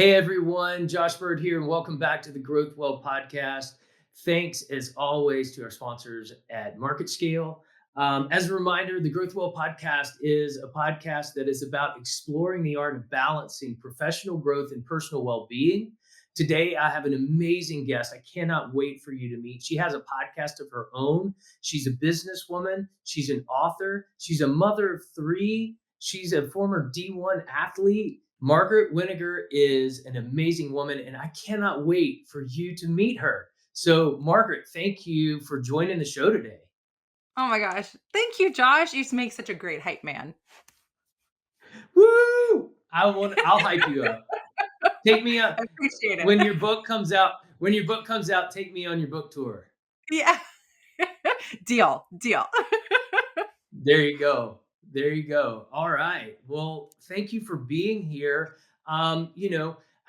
Hey everyone, Josh Byrd here, and welcome back to the Growthwell podcast. Thanks as always to our sponsors at Market Scale. As a reminder, the Growthwell podcast is a podcast that is about exploring the art of balancing professional growth and personal well-being. Today, I have an amazing guest. I cannot wait for you to meet. She has a podcast of her own. She's a businesswoman. She's an author. She's a mother of three. She's a former D1 athlete. Margaret Weniger is an amazing woman, and I cannot wait for you to meet her. So, Margaret, thank you for joining the show today. Oh my gosh. Thank you, Josh. You make such a great hype man. Woo! I'll hype you up. Take me up I appreciate when it. your book comes out. When your book comes out, take me on your book tour. Yeah. Deal. Deal. There you go. There you go. All right. Well, thank you for being here. I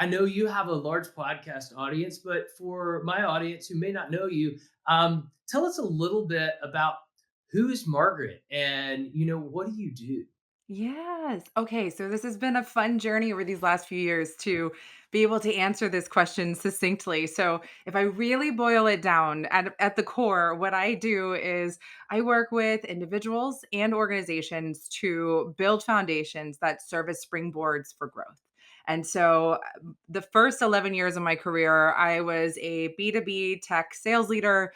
know you have a large podcast audience, but for my audience who may not know you, tell us a little bit about who is Margaret and, what do you do? Yes. Okay. So this has been a fun journey over these last few years to be able to answer this question succinctly. So if I really boil it down at the core, what I do is I work with individuals and organizations to build foundations that serve as springboards for growth. And so the first 11 years of my career, I was a B2B tech sales leader.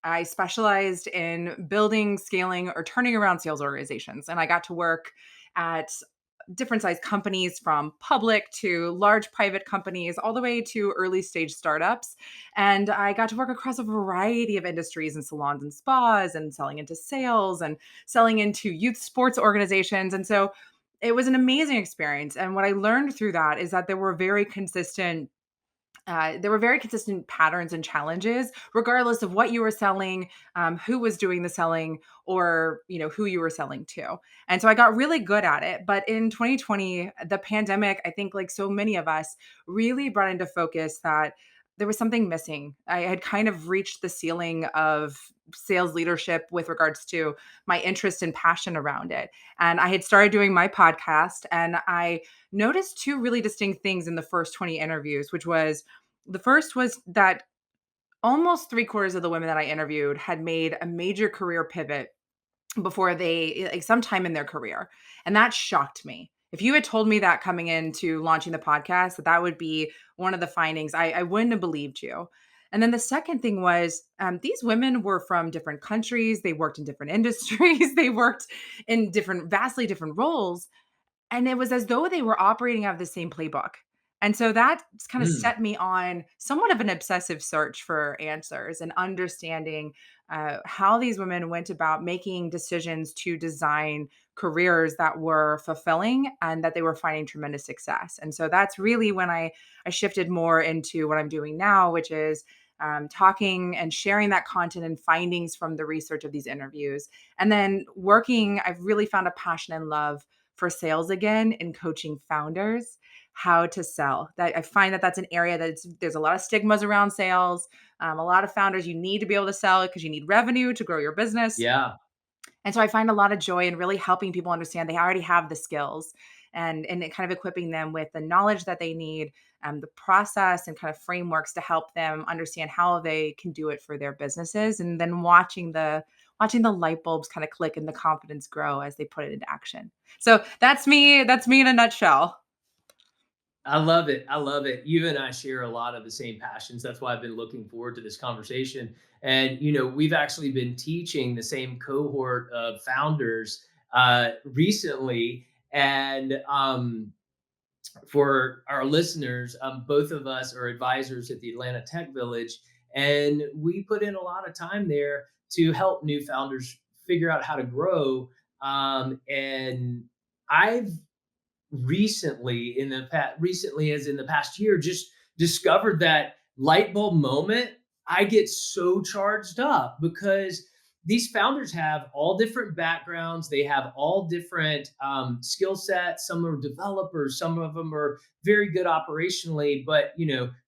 I specialized in building, scaling, or turning around sales organizations. And I got to work at different size companies from public to large private companies, all the way to early stage startups. And I got to work across a variety of industries and salons and spas and selling into sales and selling into youth sports organizations. And so it was an amazing experience. And what I learned through that is that there were very consistent patterns and challenges, regardless of what you were selling, who was doing the selling, or who you were selling to. And so I got really good at it. But in 2020, the pandemic, I think, like so many of us, really brought into focus that there was something missing. I had kind of reached the ceiling of sales leadership with regards to my interest and passion around it. And I had started doing my podcast, and I noticed two really distinct things in the first 20 interviews, which was the first was that almost three-quarters of the women that I interviewed had made a major career pivot before like sometime in their career. And that shocked me. If you had told me that coming into launching the podcast, that would be one of the findings, I wouldn't have believed you. And then the second thing was these women were from different countries. They worked in different industries. They worked in vastly different roles. And it was as though they were operating out of the same playbook. And so that kind of Mm, set me on somewhat of an obsessive search for answers and understanding how these women went about making decisions to design careers that were fulfilling and that they were finding tremendous success. And so that's really when I shifted more into what I'm doing now, which is talking and sharing that content and findings from the research of these interviews. And then I've really found a passion and love for sales again and coaching founders how to sell. That I find that that's an area there's a lot of stigmas around sales. A lot of founders, you need to be able to sell because you need revenue to grow your business. yeah. And so I find a lot of joy in really helping people understand they already have the skills and kind of equipping them with the knowledge that they need, the process and kind of frameworks to help them understand how they can do it for their businesses, and then watching the light bulbs kind of click and the confidence grow as they put it into action. So that's me. That's me in a nutshell. I love it. I love it. You and I share a lot of the same passions. That's why I've been looking forward to this conversation. And, we've actually been teaching the same cohort of founders recently. And for our listeners, both of us are advisors at the Atlanta Tech Village. And we put in a lot of time there to help new founders figure out how to grow. And I've recently as in the past year, just discovered that light bulb moment. I get so charged up because these founders have all different backgrounds. They have all different skill sets. Some are developers, some of them are very good operationally, but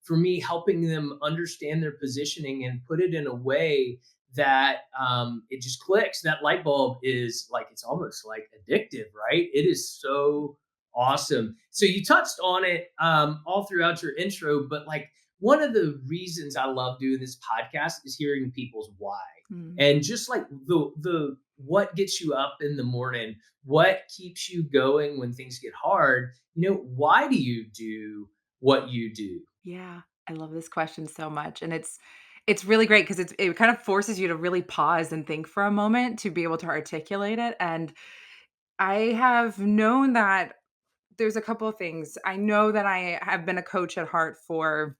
for me, helping them understand their positioning and put it in a way that it just clicks. That light bulb is like, it's almost like addictive, right? It is so Awesome. So you touched on it all throughout your intro, but like one of the reasons I love doing this podcast is hearing people's why, Mm. and just like the what gets you up in the morning, what keeps you going when things get hard. Why do you do what you do? Yeah, I love this question so much, and it's really great because it kind of forces you to really pause and think for a moment to be able to articulate it. And I have known that there's a couple of things. I know that I have been a coach at heart for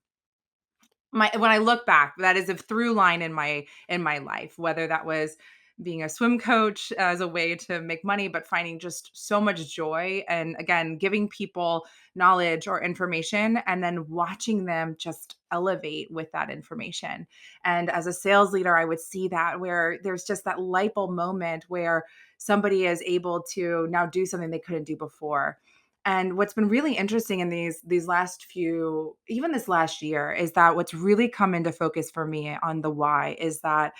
my when I look back, that is a through line in my life, whether that was being a swim coach as a way to make money, but finding just so much joy and again, giving people knowledge or information and then watching them just elevate with that information. And as a sales leader, I would see that where there's just that light bulb moment where somebody is able to now do something they couldn't do before. And what's been really interesting in these last few, even this last year, is that what's really come into focus for me on the why is that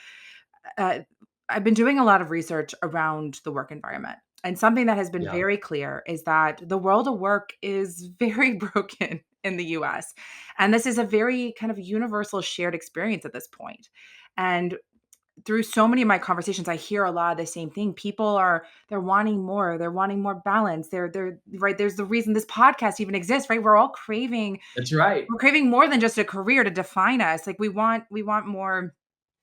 uh, I've been doing a lot of research around the work environment. And something that has been Yeah, very clear is that the world of work is very broken in the US. And this is a very kind of universal shared experience at this point. And through so many of my conversations, I hear a lot of the same thing. People they're wanting more. They're wanting more balance. They're right. There's the reason this podcast even exists, right? that's right. We're craving more than just a career to define us. Like we want more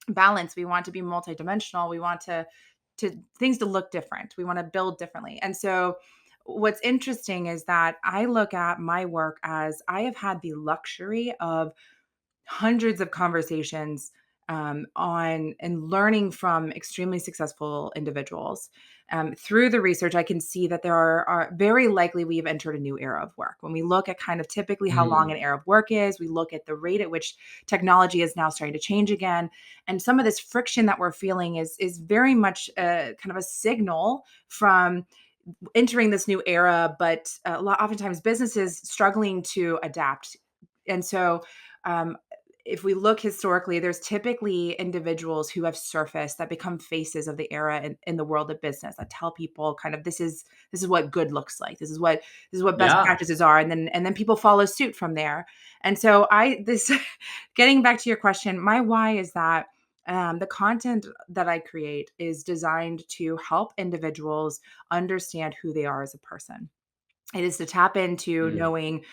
balance. We want to be multidimensional. We want to things to look different. We want to build differently. And so what's interesting is that I look at my work as I have had the luxury of hundreds of conversations on and learning from extremely successful individuals. Through the research, I can see that there are very likely we've entered a new era of work. When we look at kind of typically how long Mm, an era of work is, we look at the rate at which technology is now starting to change again, and some of this friction that we're feeling is very much kind of a signal from entering this new era. But oftentimes businesses struggling to adapt, and so um, if we look historically, there's typically individuals who have surfaced that become faces of the era in the world of business that tell people kind of this is what good looks like. This is what best yeah. practices are. And then people follow suit from there. And so I this getting back to your question, my why is that the content that I create is designed to help individuals understand who they are as a person. It is to tap into Mm, knowing,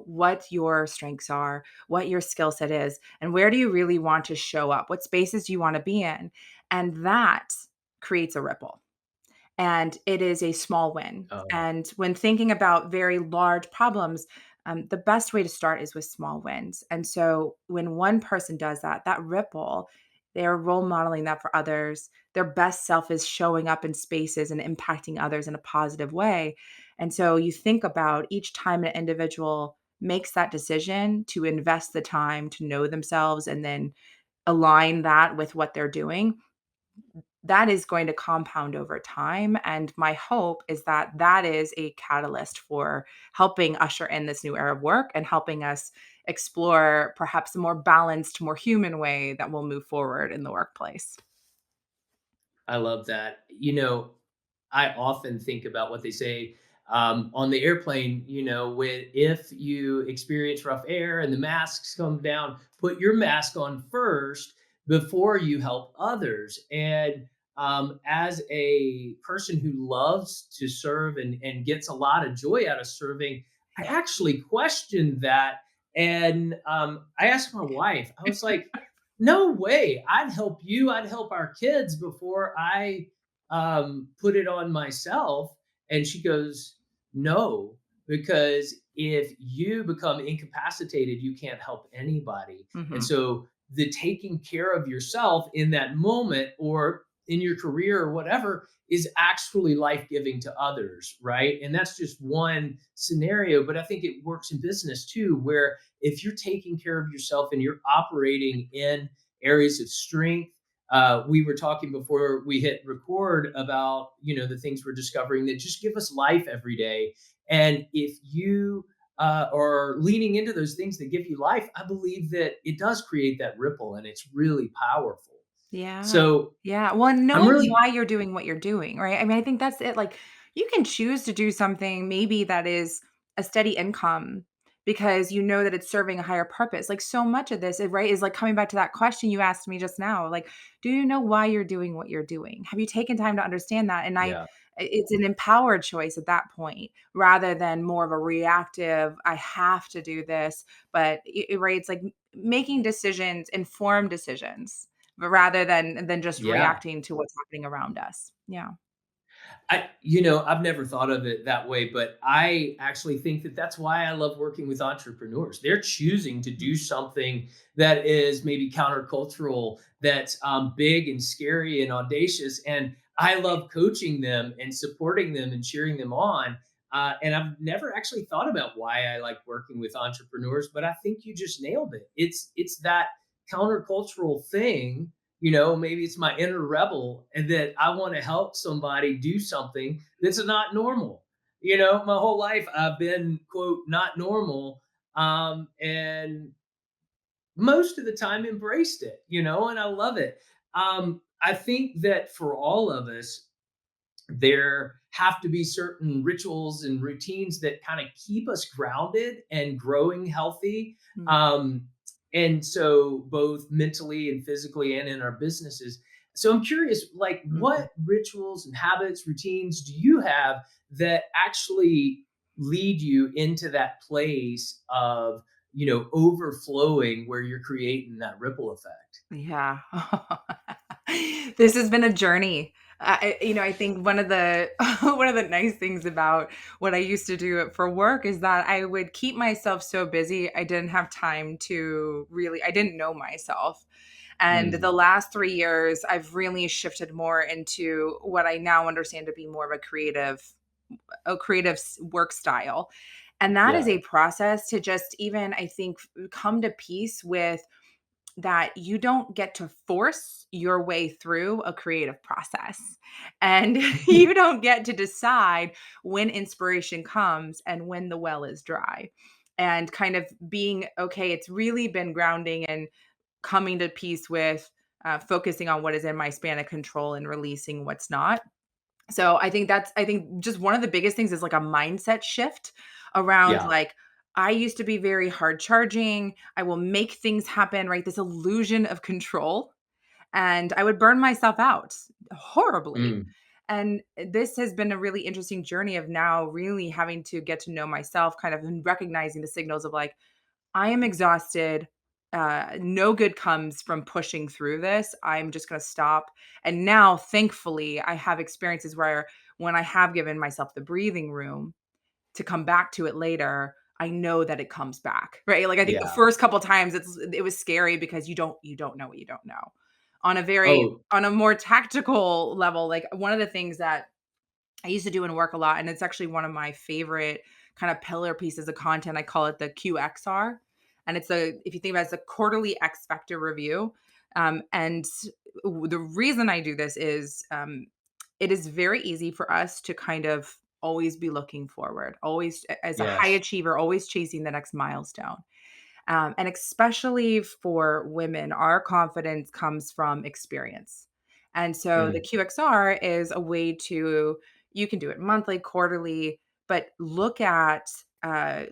what your strengths are, what your skill set is, and where do you really want to show up? What spaces do you want to be in? And that creates a ripple. And it is a small win. oh, And when thinking about very large problems, the best way to start is with small wins. And so when one person does that, that ripple, they're role modeling that for others. Their best self is showing up in spaces and impacting others in a positive way. And so you think about each time an individual makes that decision to invest the time to know themselves and then align that with what they're doing, that is going to compound over time. And my hope is that that is a catalyst for helping usher in this new era of work and helping us explore perhaps a more balanced, more human way that will move forward in the workplace. I love that. I often think about what they say on the airplane. When if you experience rough air and the masks come down, put your mask on first before you help others. And as a person who loves to serve and gets a lot of joy out of serving, I actually questioned that. And I asked my wife, I was like, no way, I'd help you, I'd help our kids before I put it on myself. And she goes, no, because if you become incapacitated, you can't help anybody. And Mhm. so the taking care of yourself in that moment or in your career or whatever is actually life giving to others, right? And that's just one scenario. But I think it works in business too, where if you're taking care of yourself and you're operating in areas of strength, we were talking before we hit record about the things we're discovering that just give us life every day. And if you are leaning into those things that give you life, I believe that it does create that ripple, and it's really powerful. Yeah. So Yeah. Well, and I'm knowing really why you're doing what you're doing, right? I mean, I think that's it. Like, You can choose to do something maybe that is a steady income because you know that it's serving a higher purpose. Like so much of this, right, is like coming back to that question you asked me just now. Like, do you know why you're doing what you're doing? Have you taken time to understand that? And Yeah. it's an empowered choice at that point rather than more of a reactive, I have to do this. But right, it's like making decisions, informed decisions, but rather than just Yeah. reacting to what's happening around us. Yeah. I've never thought of it that way, but I actually think that that's why I love working with entrepreneurs. They're choosing to do something that is maybe countercultural, that's big and scary and audacious. And I love coaching them and supporting them and cheering them on. And I've never actually thought about why I like working with entrepreneurs, but I think you just nailed it. It's that countercultural thing. Maybe it's my inner rebel and that I want to help somebody do something that's not normal. My whole life I've been, quote, not normal. And most of the time embraced it, and I love it. I think that for all of us, there have to be certain rituals and routines that kind of keep us grounded and growing healthy. Mm. And so both mentally and physically and in our businesses. So I'm curious, like, Mhm. what rituals and habits, routines do you have that actually lead you into that place of, overflowing where you're creating that ripple effect? Yeah. This has been a journey. I think one of the one of the nice things about what I used to do for work is that I would keep myself so busy, I didn't have time to really I didn't know myself. And the Mm, last 3 years, I've really shifted more into what I now understand to be more of a creative work style. And that is yeah. a process to just even, I think, come to peace with that you don't get to force your way through a creative process. And you don't get to decide when inspiration comes and when the well is dry. And kind of being okay, it's really been grounding and coming to peace with focusing on what is in my span of control and releasing what's not. So I think just one of the biggest things is like a mindset shift around Yeah. like I used to be very hard charging. I will make things happen, right? This illusion of control. And I would burn myself out horribly. Mm, And this has been a really interesting journey of now really having to get to know myself, kind of and recognizing the signals of like, I am exhausted. No good comes from pushing through this. I'm just going to stop. And now, thankfully, I have experiences where when I have given myself the breathing room to come back to it later, I know that it comes back, right? Like I think the yeah. first couple times it was scary because you don't know what you don't know. Oh, On a more tactical level, like one of the things that I used to do in work a lot, and it's actually one of my favorite kind of pillar pieces of content. I call it the QXR, and if you think about it, it's a quarterly X Factor review. And the reason I do this is it is very easy for us to kind of always be looking forward, always as a high yes. achiever, always chasing the next milestone. And especially for women, our confidence comes from experience. And so the Mm, QXR is a way to, you can do it monthly, quarterly, but look at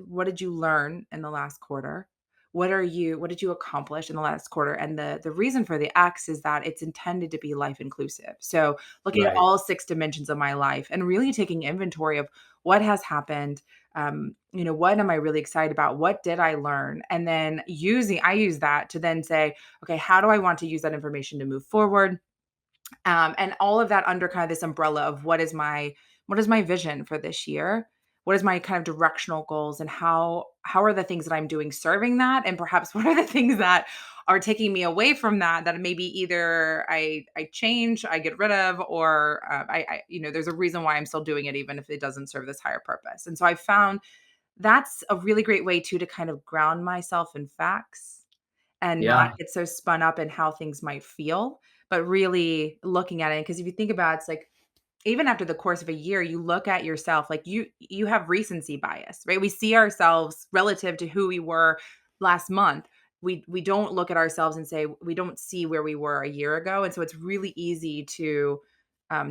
what did you learn in the last quarter? What did you accomplish in the last quarter? And the reason for the X is that it's intended to be life inclusive. So looking at right. all six dimensions of my life and really taking inventory of what has happened, what am I really excited about? What did I learn? And then I use that to then say, okay, how do I want to use that information to move forward? And all of that under kind of this umbrella of what is my vision for this year? What is my kind of directional goals and how are the things that I'm doing serving that? And perhaps what are the things that are taking me away from that maybe either I change, I get rid of, or there's a reason why I'm still doing it even if it doesn't serve this higher purpose. And so I found that's a really great way too to kind of ground myself in facts and not Yeah. get so spun up in how things might feel, but really looking at it. Because if you think about it, it's like even after the course of a year, you look at yourself like you have recency bias, right? We see ourselves relative to who we were last month. We don't look at ourselves and say we don't see where we were a year ago, and so it's really easy to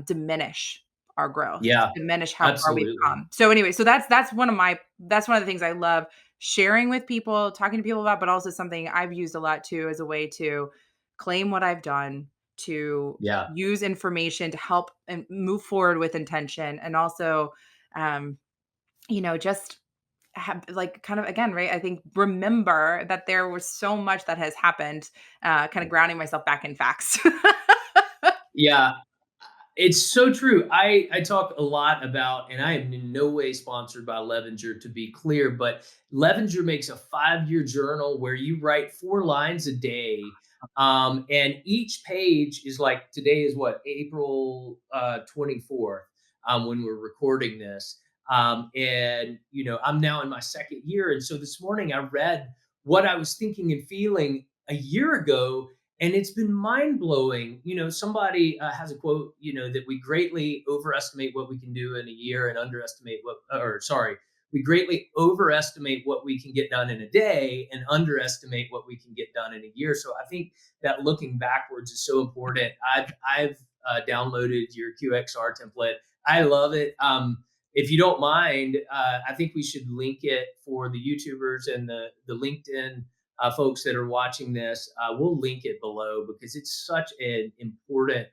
diminish our growth, Yeah, diminish how far we've absolutely. come. So anyway, so that's one of the things I love sharing with people, talking to people about, but also something I've used a lot too as a way to claim what I've done, to Yeah. use information to help and move forward with intention, and also, um, just have like kind of again, right? I think remember that there was so much that has happened, kind of grounding myself back in facts. Yeah. It's so true. I talk a lot about, and I am in no way sponsored by Levenger to be clear, but Levenger makes a 5-year journal where you write 4 lines a day. And each page is like, today is what, April 24th, when we're recording this. And, I'm now in my second year. And so this morning I read what I was thinking and feeling a year ago, and it's been mind blowing. Somebody has a quote, that we greatly overestimate what we can do in a year and underestimate or sorry, we greatly overestimate what we can get done in a day and underestimate what we can get done in a year. So I think that looking backwards is so important. I've downloaded your QXR template. I love it. If you don't mind, I think we should link it for the YouTubers and the LinkedIn folks that are watching this. We'll link it below because it's such an important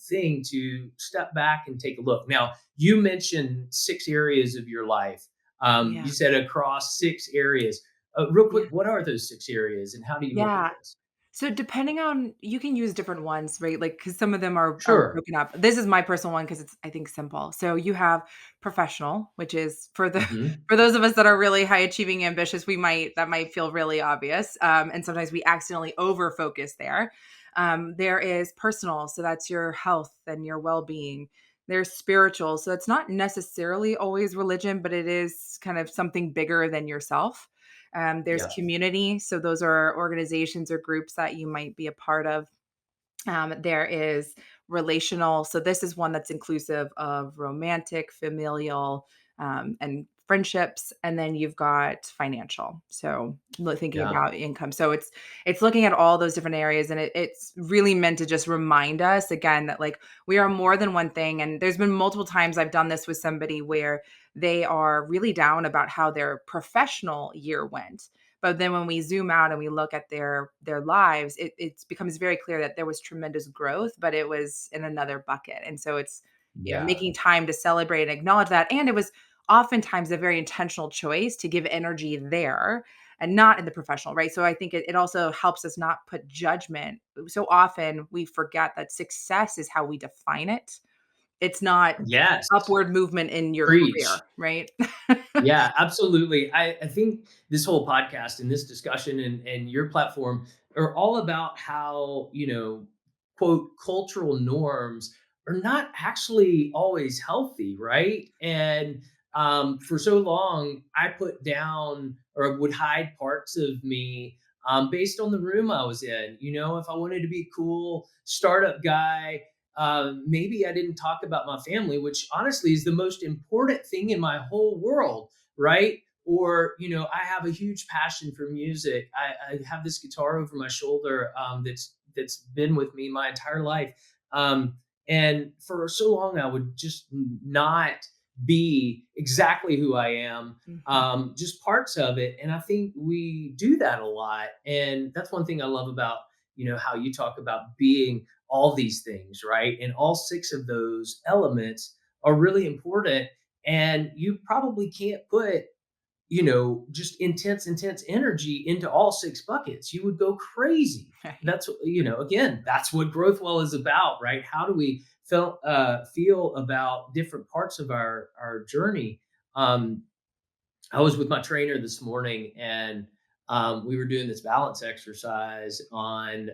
thing to step back and take a look. Now, you mentioned 6 areas of your life. Yeah. You said across 6 areas. Real quick, Yeah. what are those 6 areas and how do you look at Yeah. this? So depending on you can use different ones, right? Like, because some of them are Sure. broken up. This is my personal one because it's, I think, simple. So you have professional, which is for the Hmm. for those of us that are really high achieving, ambitious, that might feel really obvious. And sometimes we accidentally over focus there. There is personal, so that's your health and your well-being. There's spiritual, so it's not necessarily always religion, but it is kind of something bigger than yourself. There's Yeah. community. So those are organizations or groups that you might be a part of. There is relational. So this is one that's inclusive of romantic, familial, and friendships. And then you've got financial. So thinking Yeah. about income. So it's looking at all those different areas, and it's really meant to just remind us again that like we are more than one thing. And there's been multiple times I've done this with somebody where they are really down about how their professional year went, but then when we zoom out and we look at their lives, it becomes very clear that there was tremendous growth, but it was in another bucket. And so it's, Yeah. making time to celebrate and acknowledge that. And it was oftentimes a very intentional choice to give energy there and not in the professional, right? So I think it also helps us not put judgment. So often we forget that success is how we define it. It's not Yes. upward movement in your Preach. career, right? Yeah, absolutely. I think this whole podcast and this discussion and your platform are all about how, quote, cultural norms are not actually always healthy, right? And for so long, I put down or would hide parts of me based on the room I was in. If I wanted to be a cool startup guy, maybe I didn't talk about my family, which honestly is the most important thing in my whole world, right? Or, I have a huge passion for music. I have this guitar over my shoulder that's been with me my entire life. And for so long, I would just not be exactly who I am, Mhm. just parts of it. And I think we do that a lot. And that's one thing I love about, how you talk about being all these things, right? And all 6 of those elements are really important. And you probably can't put, just intense energy into all 6 buckets. You would go crazy. Right. That's, again, that's what Growthwell is about, right? How do we feel about different parts of our journey? Um, I was with my trainer this morning, and we were doing this balance exercise on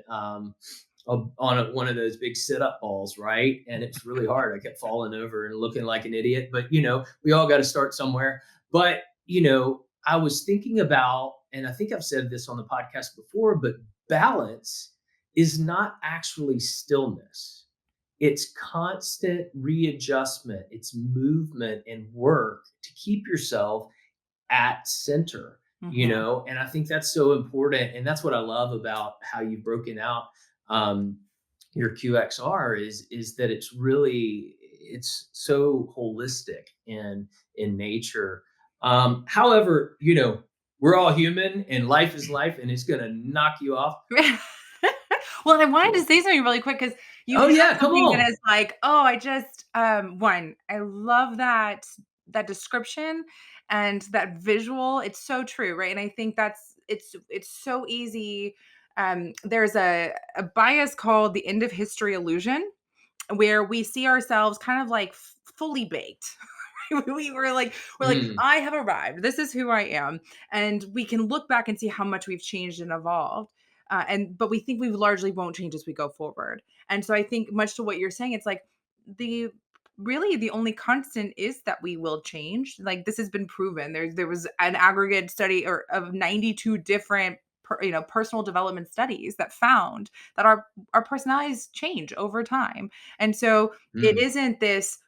one of those big sit-up balls, right? And it's really hard. I kept falling over and looking like an idiot, but we all got to start somewhere. But I was thinking about, and I think I've said this on the podcast before, but balance is not actually stillness. It's constant readjustment. It's movement and work to keep yourself at center, Mhm. and I think that's so important. And that's what I love about how you've broken out um, your QXR is that it's really it's so holistic in nature. However, we're all human, and life is life, and it's gonna knock you off. Well, I wanted to say something really quick because you Oh hit yeah, on come something that on. is like, oh, I just one, I love that description and that visual. It's so true, right? And I think it's so easy. There's a bias called the end of history illusion, where we see ourselves kind of like fully baked. We're like, Mm, I have arrived. This is who I am, and we can look back and see how much we've changed and evolved. And but we think we largely won't change as we go forward. And so I think, much to what you're saying, it's like the really the only constant is that we will change. Like, this has been proven. There was an aggregate study or of 92 different personal development studies that found that our personalities change over time. And so it mm, isn't this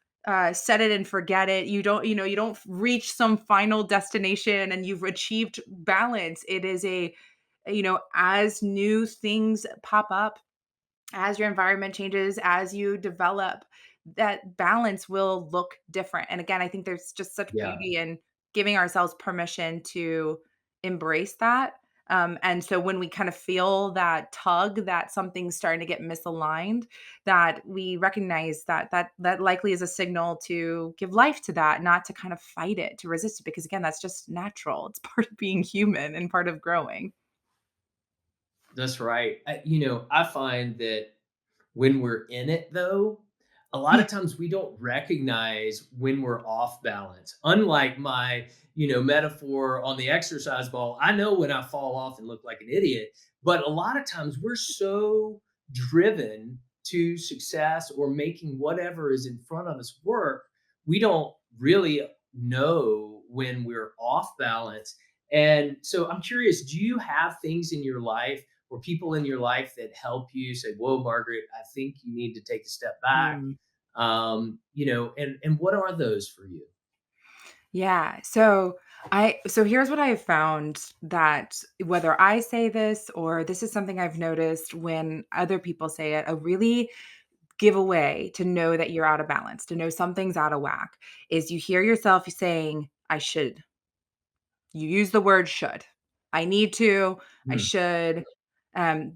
set it and forget it. You don't reach some final destination and you've achieved balance. It is as new things pop up, as your environment changes, as you develop, that balance will look different. And again, I think there's just such yeah. beauty in giving ourselves permission to embrace that. And so when we kind of feel that tug that something's starting to get misaligned, that we recognize that likely is a signal to give life to that, not to kind of fight it, to resist it, because again, that's just natural. It's part of being human and part of growing. That's right. I find that when we're in it, though, a lot of times we don't recognize when we're off balance. Unlike my, metaphor on the exercise ball, I know when I fall off and look like an idiot. But a lot of times we're so driven to success or making whatever is in front of us work, we don't really know when we're off balance. And so I'm curious, do you have things in your life or people in your life that help you say, "Whoa, Margaret, I think you need to take a step back." Mm. And what are those for you? Yeah. So here's what I have found, that whether I say this or this is something I've noticed when other people say it, a really giveaway to know that you're out of balance, to know something's out of whack, is you hear yourself saying, I should. You use the word should. I need to, I Mm, should.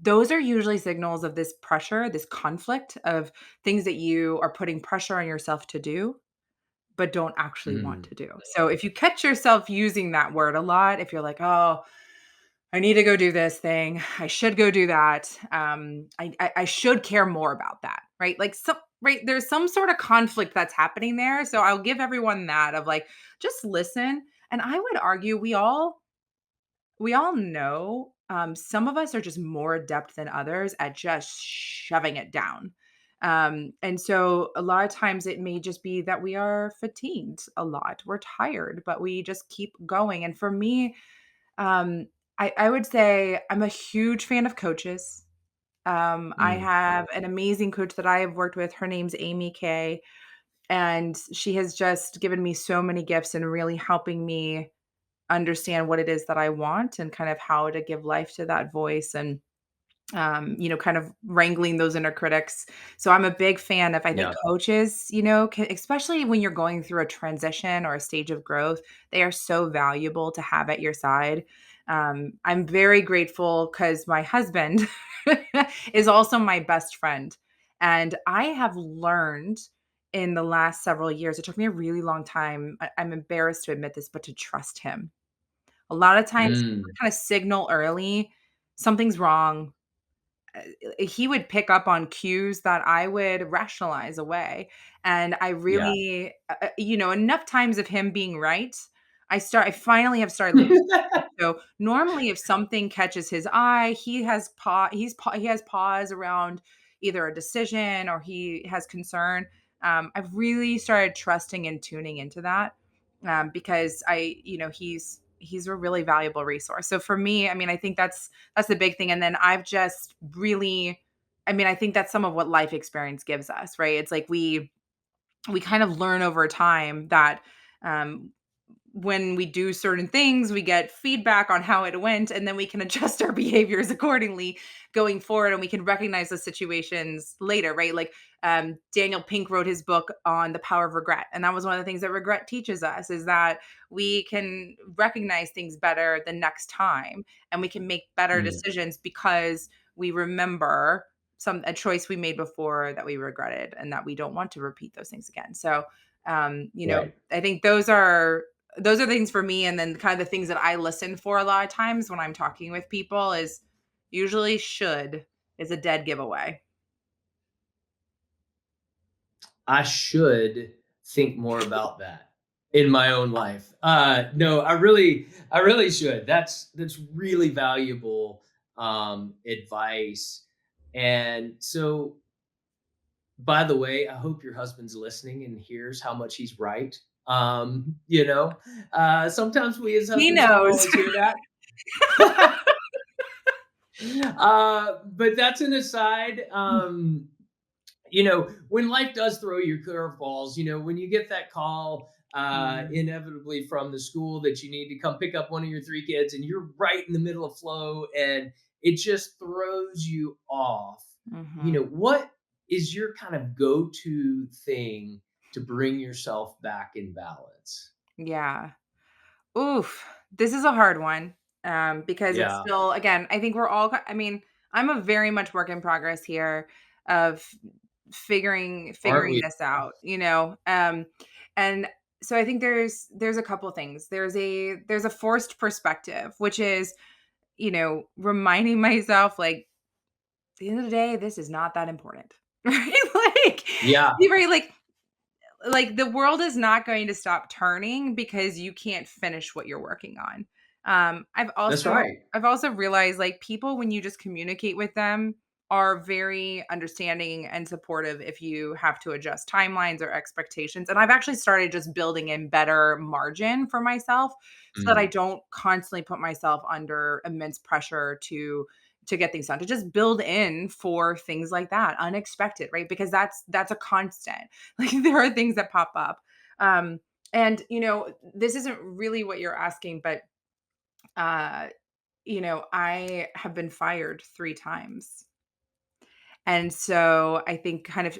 Those are usually signals of this pressure, this conflict of things that you are putting pressure on yourself to do but don't actually want mm, to do. So if you catch yourself using that word a lot, if you're like, "Oh, I need to go do this thing. I should go do that. I should care more about that." Right? Like, right, there's some sort of conflict that's happening there. So I'll give everyone that of like, just listen. And I would argue we all know, some of us are just more adept than others at just shoving it down. And so a lot of times it may just be that we are fatigued a lot. We're tired, but we just keep going. And for me, um, I would say I'm a huge fan of coaches. I mm. have an amazing coach that I have worked with. Her name's Amy Kay, and she has just given me so many gifts and really helping me understand what it is that I want and kind of how to give life to that voice, and kind of wrangling those inner critics. So I'm a big fan of, I think, Yeah. coaches, especially when you're going through a transition or a stage of growth, they are so valuable to have at your side. I'm very grateful because my husband is also my best friend. And I have learned in the last several years, it took me a really long time. I'm embarrassed to admit this, but to trust him. A lot of times, Mm, kind of signal early something's wrong. He would pick up on cues that I would rationalize away. And I yeah. really, enough times of him being right, I finally have started listening. So normally if something catches his eye, he has pause around either a decision or he has concern. I've really started trusting and tuning into that, because he's a really valuable resource. So for me, I mean, I think that's the big thing. And then I've just really, I mean, I think that's some of what life experience gives us, right? It's like we kind of learn over time that, um, when we do certain things, we get feedback on how it went, and then we can adjust our behaviors accordingly going forward, and we can recognize the situations later, right? Like Daniel Pink wrote his book on the power of regret, and that was one of the things that regret teaches us is that we can recognize things better the next time, and we can make better Mm, decisions because we remember a choice we made before that we regretted and that we don't want to repeat those things again. So right. I think those are things for me. And then kind of the things that I listen for a lot of times when I'm talking with people is usually should is a dead giveaway. I should think more about that in my own life. No, I really should. That's really valuable advice. And so, by the way, I hope your husband's listening and hears how much he's right. You know, sometimes we as He husbands don't knows. always hear that. But that's an aside. When life does throw you curveballs, when you get that call Mhm. inevitably from the school that you need to come pick up one of your three kids and you're right in the middle of flow and it just throws you off, Mhm. what is your kind of go-to thing to bring yourself back in balance? Yeah. Oof. This is a hard one, because it's Yeah, still again, I think we're all I mean, I'm a very much work in progress here of aren't figuring we this all? out, and so I think there's a couple things. There's a forced perspective, which is, reminding myself like at the end of the day, this is not that important. Right? Like, Yeah, right, like the world is not going to stop turning because you can't finish what you're working on. that's right. I've also realized like people when you just communicate with them are very understanding and supportive if you have to adjust timelines or expectations. And I've actually started just building in better margin for myself so that I Mm, don't constantly put myself under immense pressure to get things done, to just build in for things like that unexpected, right? Because that's a constant. Like there are things that pop up. Um, and this isn't really what you're asking, but uh, I have been fired 3 times. And so I think kind of,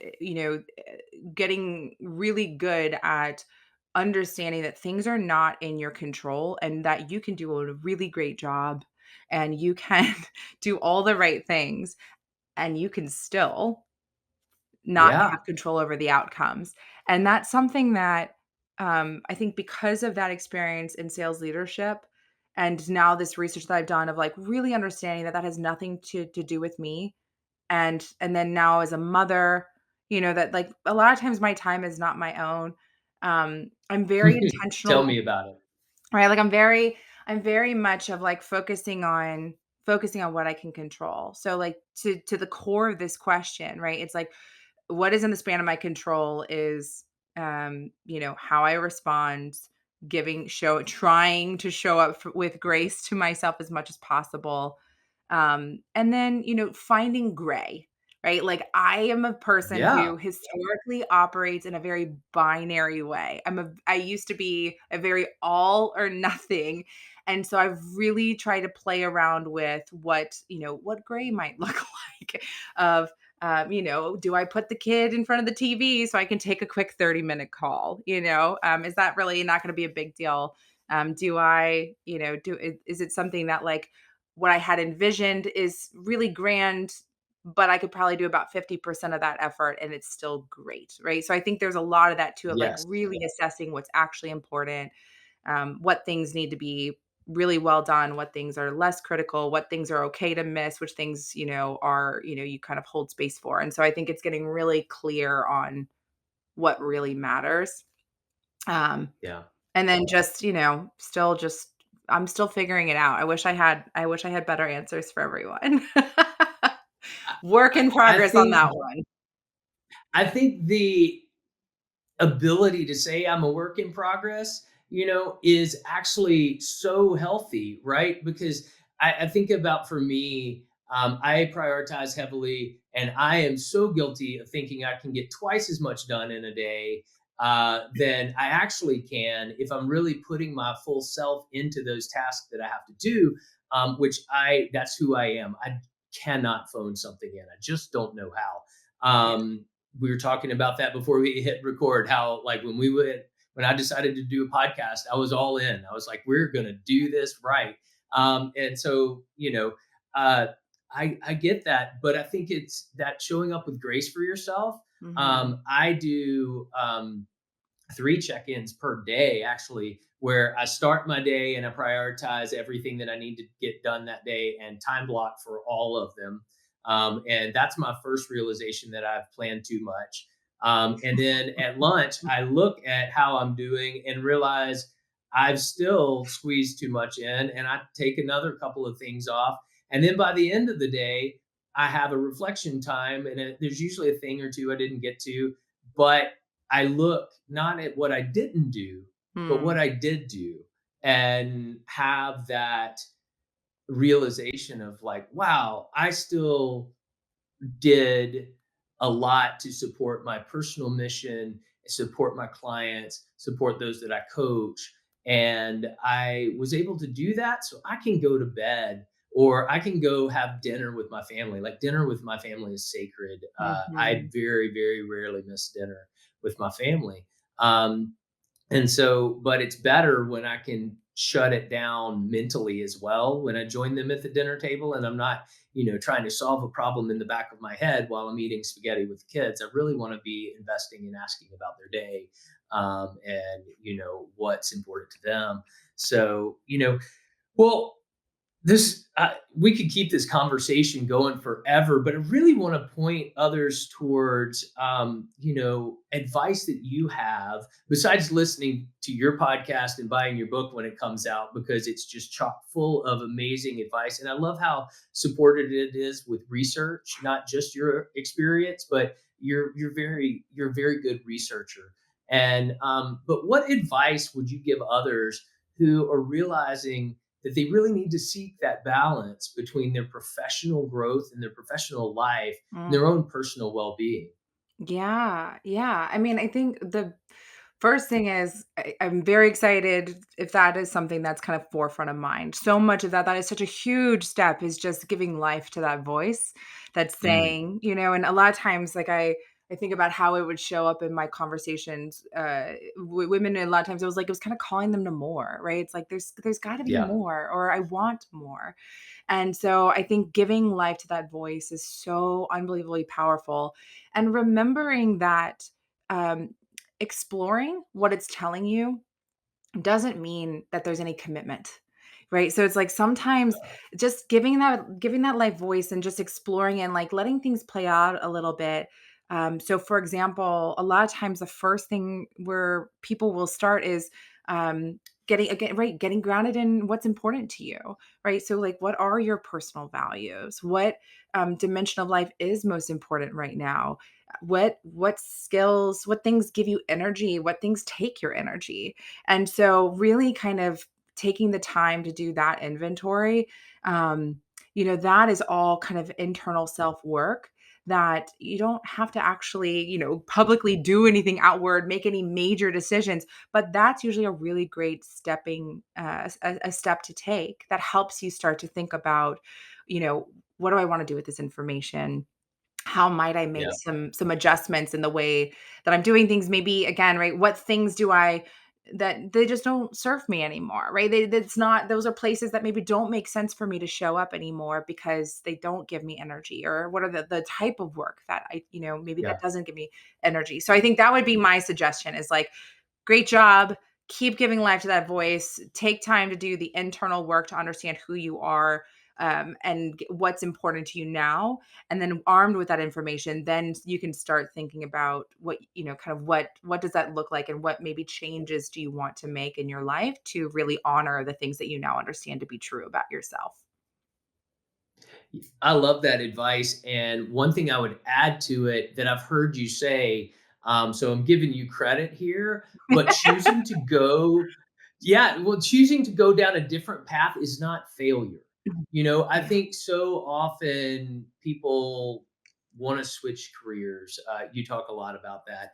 getting really good at understanding that things are not in your control and that you can do a really great job and you can do all the right things and you can still not yeah, have control over the outcomes. And that's something that, I think because of that experience in sales leadership and now this research that I've done of like really understanding that that has nothing to do with me. And then now as a mother, that like a lot of times my time is not my own. I'm very tell intentional, me about it. right? Like I'm very much of like focusing on what I can control. So like to the core of this question, right? It's like what is in the span of my control is how I respond, trying to show up with grace to myself as much as possible, and then finding gray, right? Like I am a person Yeah, who historically operates in a very binary way. I used to be a very all or nothing, and so I've really tried to play around with what gray might look like of do I put the kid in front of the TV so I can take a quick 30-minute call? Is that really not going to be a big deal? Do I, is it something that like what I had envisioned is really grand, but I could probably do about 50% of that effort and it's still great, right? So I think there's a lot of that too, of like yes, really assessing what's actually important, what things need to be really well done, what things are less critical, what things are okay to miss, which things, are, you kind of hold space for. And so I think it's getting really clear on what really matters. Um, yeah. and then just, still just I'm still figuring it out. I wish I had better answers for everyone. Work in I progress on think that one. I think the ability to say I'm a work in progress, is actually so healthy, right? Because I think about for me, I prioritize heavily, and I am so guilty of thinking I can get twice as much done in a day. then I actually can, if I'm really putting my full self into those tasks that I have to do, which that's who I am. I cannot phone something in. I just don't know how. Yeah. We were talking about that before we hit record, how like when I decided to do a podcast, I was all in. I was like, we're going to do this right. And so, uh, I get that, but I think it's that showing up with grace for yourself. Mhm. I do 3 check-ins per day, actually, where I start my day and I prioritize everything that I need to get done that day and time block for all of them. And that's my first realization that I've planned too much. And then at lunch, I look at how I'm doing and realize I've still squeezed too much in, and I take another couple of things off. And then by the end of the day, I have a reflection time, and there's usually a thing or two I didn't get to, but I look not at what I didn't do, but Mm. what I did do, and have that realization of like, wow, I still did a lot to support my personal mission, support my clients, support those that I coach. And I was able to do that so I can go to bed or I can go have dinner with my family. Like dinner with my family is sacred. I Mhm. very, very rarely miss dinner with my family. Um, and so, but it's better when I can shut it down mentally as well. When I join them at the dinner table and I'm not, trying to solve a problem in the back of my head while I'm eating spaghetti with the kids. I really want to be investing in asking about their day, and, what's important to them. So, well, we could keep this conversation going forever, but I really want to point others towards advice that you have besides listening to your podcast and buying your book when it comes out, because it's just chock full of amazing advice. And I love how supported it is with research, not just your experience, but you're a very good researcher. And but what advice would you give others who are realizing that they really need to seek that balance between their professional growth and their professional life and their Mm. own personal well-being? Yeah, yeah. I mean, I think the first thing is I'm very excited if that is something that's kind of forefront of mind. So much of that is such a huge step is just giving life to that voice that's Mm, saying, and a lot of times like I think about how it would show up in my conversations with women, and a lot of times it was kind of calling them to more, right? It's like there's got to be yeah, more, or I want more. And so I think giving life to that voice is so unbelievably powerful. And remembering that um, exploring what it's telling you doesn't mean that there's any commitment. Right. So it's like sometimes just giving that life voice and just exploring and like letting things play out a little bit. So for example, a lot of times the first thing where people will start is um getting grounded in what's important to you, right? So like what are your personal values? What dimension of life is most important right now? What skills, what things give you energy, what things take your energy? And so really kind of taking the time to do that inventory, um, that is all kind of internal self work that you don't have to actually, publicly do anything outward, make any major decisions. But that's usually a really great a step to take that helps you start to think about, you know, what do I want to do with this information? How might I make yeah, some adjustments in the way that I'm doing things? Maybe again, right? What things do I that they just don't serve me anymore, right? It's not, those are places that maybe don't make sense for me to show up anymore because they don't give me energy, or what are the type of work that maybe that yeah. doesn't give me energy. So I think that would be my suggestion is like, great job. Keep giving life to that voice. Take time to do the internal work to understand who you are, and what's important to you now. And then armed with that information, then you can start thinking about what, kind of what does that look like, and what maybe changes do you want to make in your life to really honor the things that you now understand to be true about yourself. I love that advice. And one thing I would add to it that I've heard you say, so I'm giving you credit here, but choosing to go down a different path is not failure. I Yeah. think so often people want to switch careers. You talk a lot about that,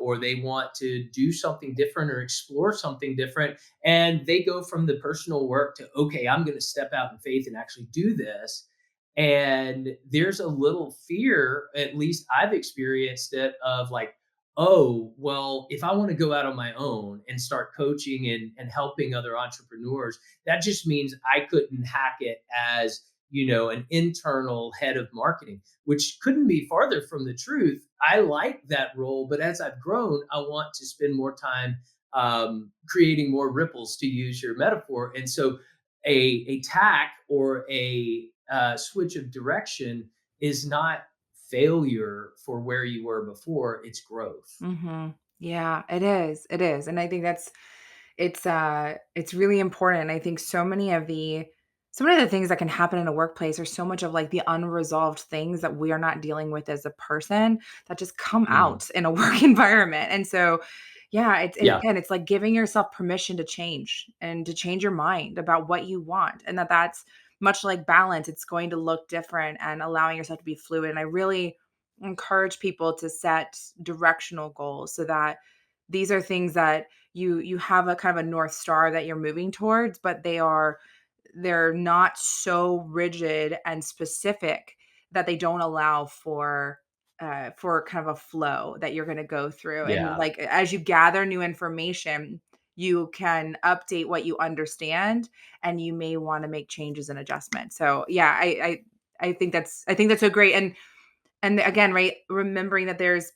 or they want to do something different or explore something different. And they go from the personal work to, okay, I'm going to step out in faith and actually do this. And there's a little fear, at least I've experienced it, of like, oh, well, if I want to go out on my own and start coaching and helping other entrepreneurs, that just means I couldn't hack it as, an internal head of marketing, which couldn't be farther from the truth. I like that role, but as I've grown, I want to spend more time creating more ripples, to use your metaphor. And so a tack or a switch of direction is not failure for where you were before, it's growth. Yeah, it is. It is. And I think it's really important. I think so many of the things that can happen in a workplace are so much of like the unresolved things that we are not dealing with as a person that just come Mm. out in a work environment. And so yeah, Yeah. again, it's like giving yourself permission to change and to change your mind about what you want, and that's much like balance. It's going to look different, and allowing yourself to be fluid. And I really encourage people to set directional goals so that these are things that you have a kind of a north star that you're moving towards, but they're not so rigid and specific that they don't allow for kind of a flow that you're going to go through. And Yeah. like as you gather new information, you can update what you understand, and you may want to make changes and adjustments. So yeah, I think that's so great. And again, right, remembering that there's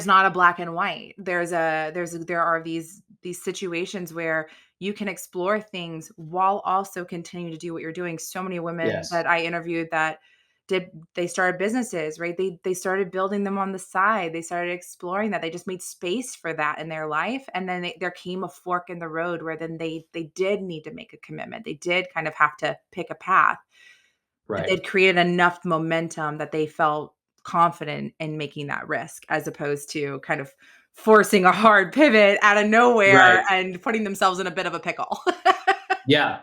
not a black and white. There are these situations where you can explore things while also continuing to do what you're doing. So many women Yes. that I interviewed that they started businesses, right? They started building them on the side. They started exploring that. They just made space for that in their life. And then there came a fork in the road where then they did need to make a commitment. They did kind of have to pick a path. But Right. they'd created enough momentum that they felt confident in making that risk, as opposed to kind of forcing a hard pivot out of nowhere Right. and putting themselves in a bit of a pickle. Yeah.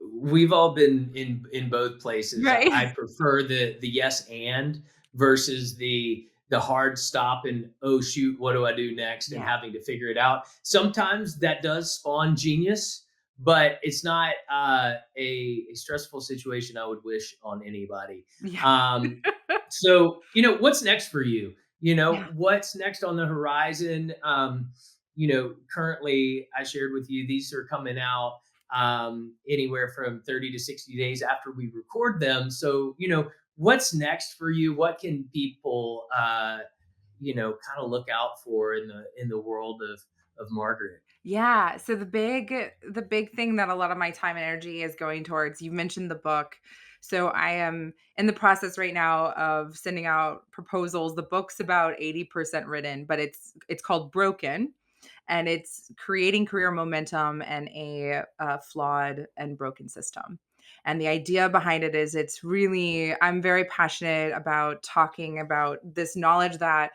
We've all been in both places. I Right. prefer the yes and versus the hard stop and, oh shoot, what do I do next, and Yeah. having to figure it out. Sometimes that does spawn genius, but it's not a stressful situation I would wish on anybody. Yeah. Um, so, what's next for you? Yeah. What's next on the horizon? Currently I shared with you, these are coming out anywhere from 30 to 60 days after we record them. So, what's next for you? What can people, kind of look out for in the world of Margaret? Yeah. So the big thing that a lot of my time and energy is going towards, you mentioned the book. So I am in the process right now of sending out proposals. The book's about 80% written, but it's called Broken, and it's creating career momentum in a flawed and broken system. And the idea behind it is I'm very passionate about talking about this knowledge that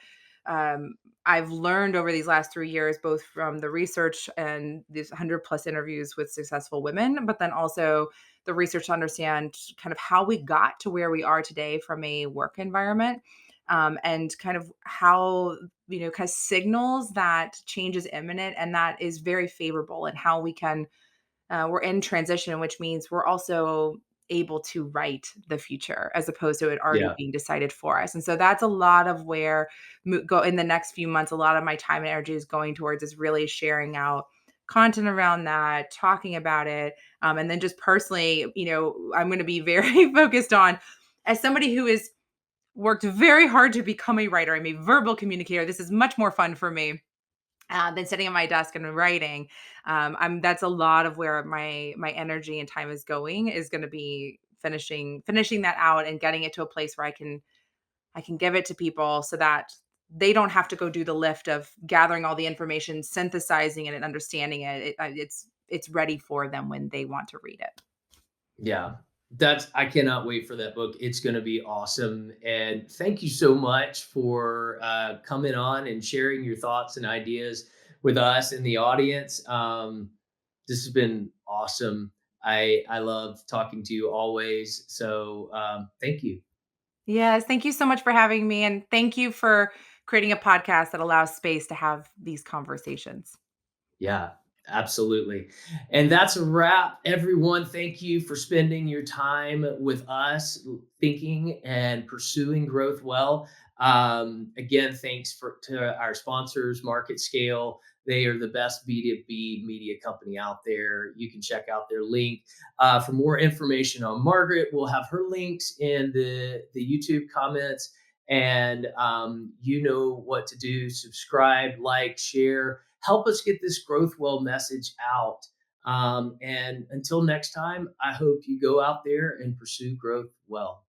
I've learned over these last 3 years, both from the research and these 100 plus interviews with successful women, but then also the research to understand kind of how we got to where we are today from a work environment, and kind of how, kind of signals that change is imminent and that is very favorable, and how we can, we're in transition, which means we're also able to write the future as opposed to it already Yeah. being decided for us. And so that's a lot of where go in the next few months. A lot of my time and energy is going towards is really sharing out content around that, talking about it, and then just personally, I'm going to be very focused on, as somebody who has worked very hard to become a writer. I'm a verbal communicator. This is much more fun for me than sitting at my desk and writing. I'm That's a lot of where my energy and time is going to be finishing that out and getting it to a place where I can give it to people so that they don't have to go do the lift of gathering all the information, synthesizing it, and understanding it. It's ready for them when they want to read it. Yeah. I cannot wait for that book. It's going to be awesome. And thank you so much for coming on and sharing your thoughts and ideas with us in the audience. This has been awesome. I love talking to you always. So thank you. Yes, thank you so much for having me, and thank you for creating a podcast that allows space to have these conversations. Yeah, absolutely. And that's a wrap, everyone. Thank you for spending your time with us, thinking and pursuing growth well. Again, thanks to our sponsors, Market Scale. They are the best B2B media company out there. You can check out their link. For more information on Margaret, we'll have her links in the YouTube comments. And you know what to do: subscribe, like, share, help us get this Growthwell message out. And until next time, I hope you go out there and pursue growth well.